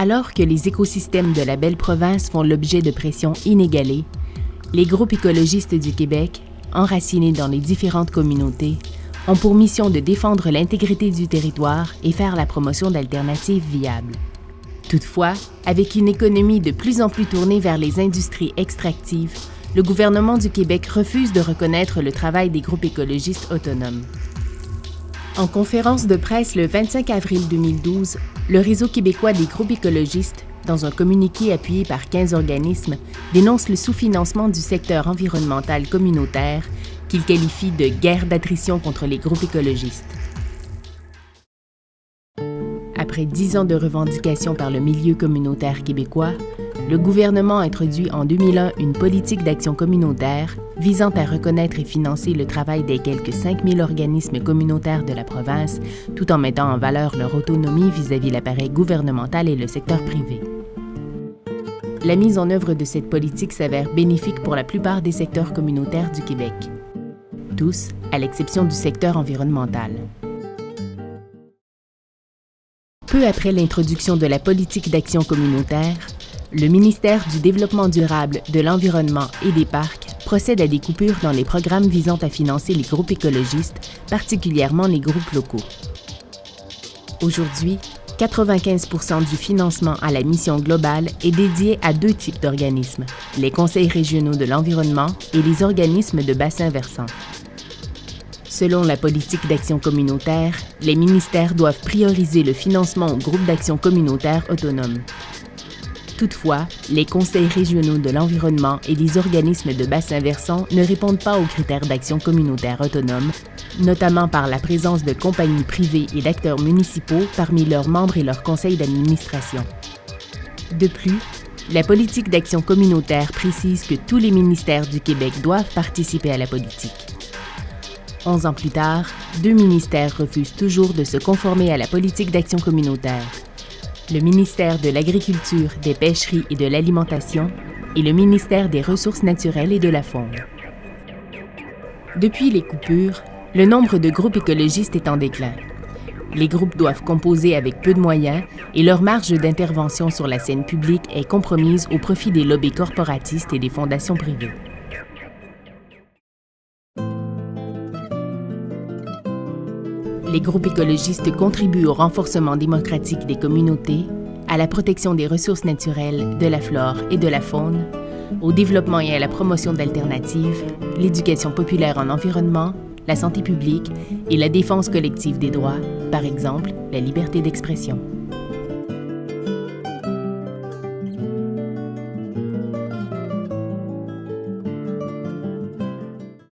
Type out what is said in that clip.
Alors que les écosystèmes de la belle province font l'objet de pressions inégalées, les groupes écologistes du Québec, enracinés dans les différentes communautés, ont pour mission de défendre l'intégrité du territoire et faire la promotion d'alternatives viables. Toutefois, avec une économie de plus en plus tournée vers les industries extractives, le gouvernement du Québec refuse de reconnaître le travail des groupes écologistes autonomes. En conférence de presse le 25 avril 2012, le Réseau québécois des groupes écologistes, dans un communiqué appuyé par 15 organismes, dénonce le sous-financement du secteur environnemental communautaire qu'il qualifie de « guerre d'attrition contre les groupes écologistes ». Après 10 ans de revendications par le milieu communautaire québécois, le gouvernement a introduit en 2001 une politique d'action communautaire visant à reconnaître et financer le travail des quelques 5000 organismes communautaires de la province, tout en mettant en valeur leur autonomie vis-à-vis l'appareil gouvernemental et le secteur privé. La mise en œuvre de cette politique s'avère bénéfique pour la plupart des secteurs communautaires du Québec. Tous, à l'exception du secteur environnemental. Peu après l'introduction de la politique d'action communautaire, le ministère du Développement durable, de l'Environnement et des Parcs procède à des coupures dans les programmes visant à financer les groupes écologistes, particulièrement les groupes locaux. Aujourd'hui, 95% du financement à la mission globale est dédié à 2 types d'organismes, les conseils régionaux de l'environnement et les organismes de bassin versant. Selon la politique d'action communautaire, les ministères doivent prioriser le financement aux groupes d'action communautaire autonomes. Toutefois, les conseils régionaux de l'environnement et les organismes de bassin versant ne répondent pas aux critères d'action communautaire autonome, notamment par la présence de compagnies privées et d'acteurs municipaux parmi leurs membres et leurs conseils d'administration. De plus, la politique d'action communautaire précise que tous les ministères du Québec doivent participer à la politique. 11 ans plus tard, 2 ministères refusent toujours de se conformer à la politique d'action communautaire. Le ministère de l'Agriculture, des Pêcheries et de l'Alimentation et le ministère des Ressources naturelles et de la Faune. Depuis les coupures, le nombre de groupes écologistes est en déclin. Les groupes doivent composer avec peu de moyens et leur marge d'intervention sur la scène publique est compromise au profit des lobbies corporatistes et des fondations privées. Les groupes écologistes contribuent au renforcement démocratique des communautés, à la protection des ressources naturelles, de la flore et de la faune, au développement et à la promotion d'alternatives, l'éducation populaire en environnement, la santé publique et la défense collective des droits, par exemple la liberté d'expression.